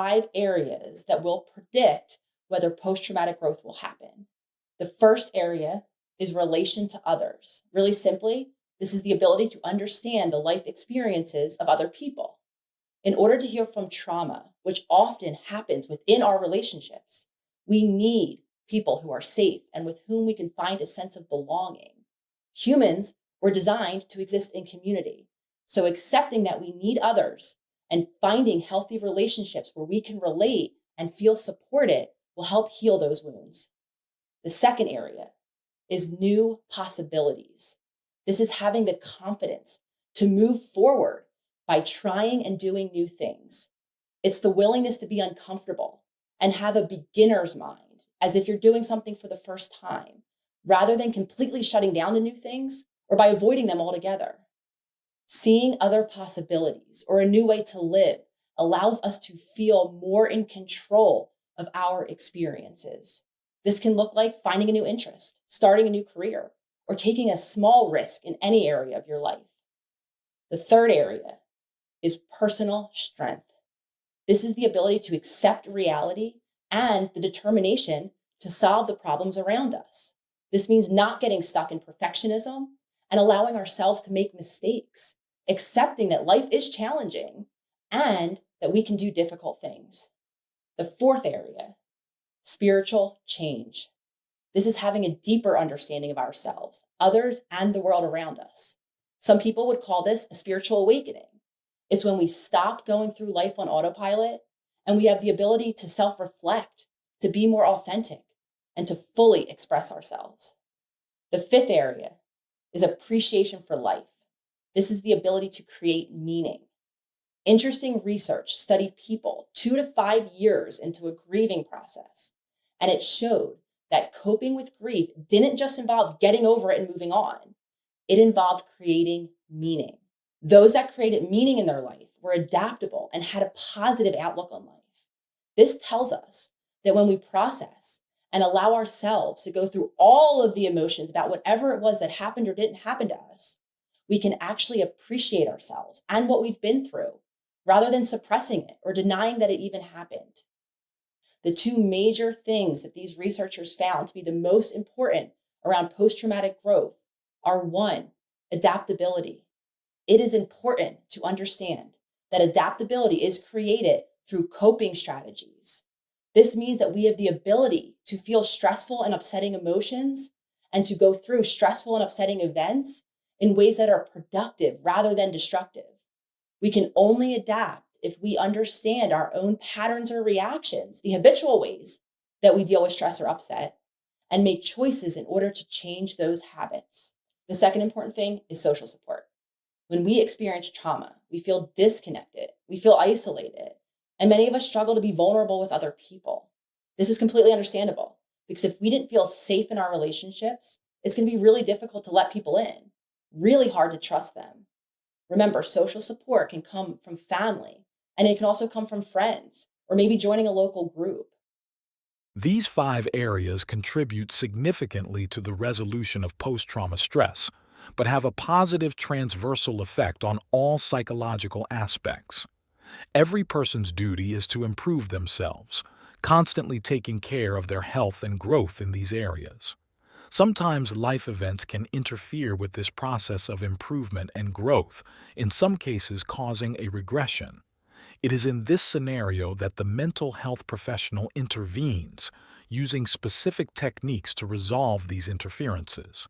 5 areas that will predict whether post-traumatic growth will happen. The first area is relation to others. Really simply, this is the ability to understand the life experiences of other people. In order to heal from trauma, which often happens within our relationships, we need people who are safe and with whom we can find a sense of belonging. Humans were designed to exist in community. So accepting that we need others and finding healthy relationships where we can relate and feel supported will help heal those wounds. The second area is new possibilities. This is having the confidence to move forward by trying and doing new things. It's the willingness to be uncomfortable and have a beginner's mind, as if you're doing something for the first time, rather than completely shutting down the new things or by avoiding them altogether. Seeing other possibilities or a new way to live allows us to feel more in control of our experiences. This can look like finding a new interest, starting a new career, or taking a small risk in any area of your life. The third area is personal strength. This is the ability to accept reality and the determination to solve the problems around us. This means not getting stuck in perfectionism and allowing ourselves to make mistakes, accepting that life is challenging and that we can do difficult things. The fourth area, spiritual change. This is having a deeper understanding of ourselves, others, and the world around us. Some people would call this a spiritual awakening. It's when we stop going through life on autopilot and we have the ability to self-reflect, to be more authentic, and to fully express ourselves. The fifth area is appreciation for life. This is the ability to create meaning. Interesting research studied people 2 to 5 years into a grieving process, and it showed that coping with grief didn't just involve getting over it and moving on. It involved creating meaning. Those that created meaning in their life were adaptable and had a positive outlook on life. This tells us that when we process and allow ourselves to go through all of the emotions about whatever it was that happened or didn't happen to us, we can actually appreciate ourselves and what we've been through, rather than suppressing it or denying that it even happened. The 2 major things that these researchers found to be the most important around post-traumatic growth are 1, adaptability. It is important to understand that adaptability is created through coping strategies. This means that we have the ability to feel stressful and upsetting emotions and to go through stressful and upsetting events in ways that are productive rather than destructive. We can only adapt if we understand our own patterns or reactions, the habitual ways that we deal with stress or upset, and make choices in order to change those habits. The second important thing is social support. When we experience trauma, we feel disconnected, we feel isolated, and many of us struggle to be vulnerable with other people. This is completely understandable because if we didn't feel safe in our relationships, it's going to be really difficult to let people in, really hard to trust them. Remember, social support can come from family, and it can also come from friends, or maybe joining a local group. These 5 areas contribute significantly to the resolution of post-trauma stress, but have a positive transversal effect on all psychological aspects. Every person's duty is to improve themselves, constantly taking care of their health and growth in these areas. Sometimes life events can interfere with this process of improvement and growth, in some cases causing a regression. It is in this scenario that the mental health professional intervenes, using specific techniques to resolve these interferences.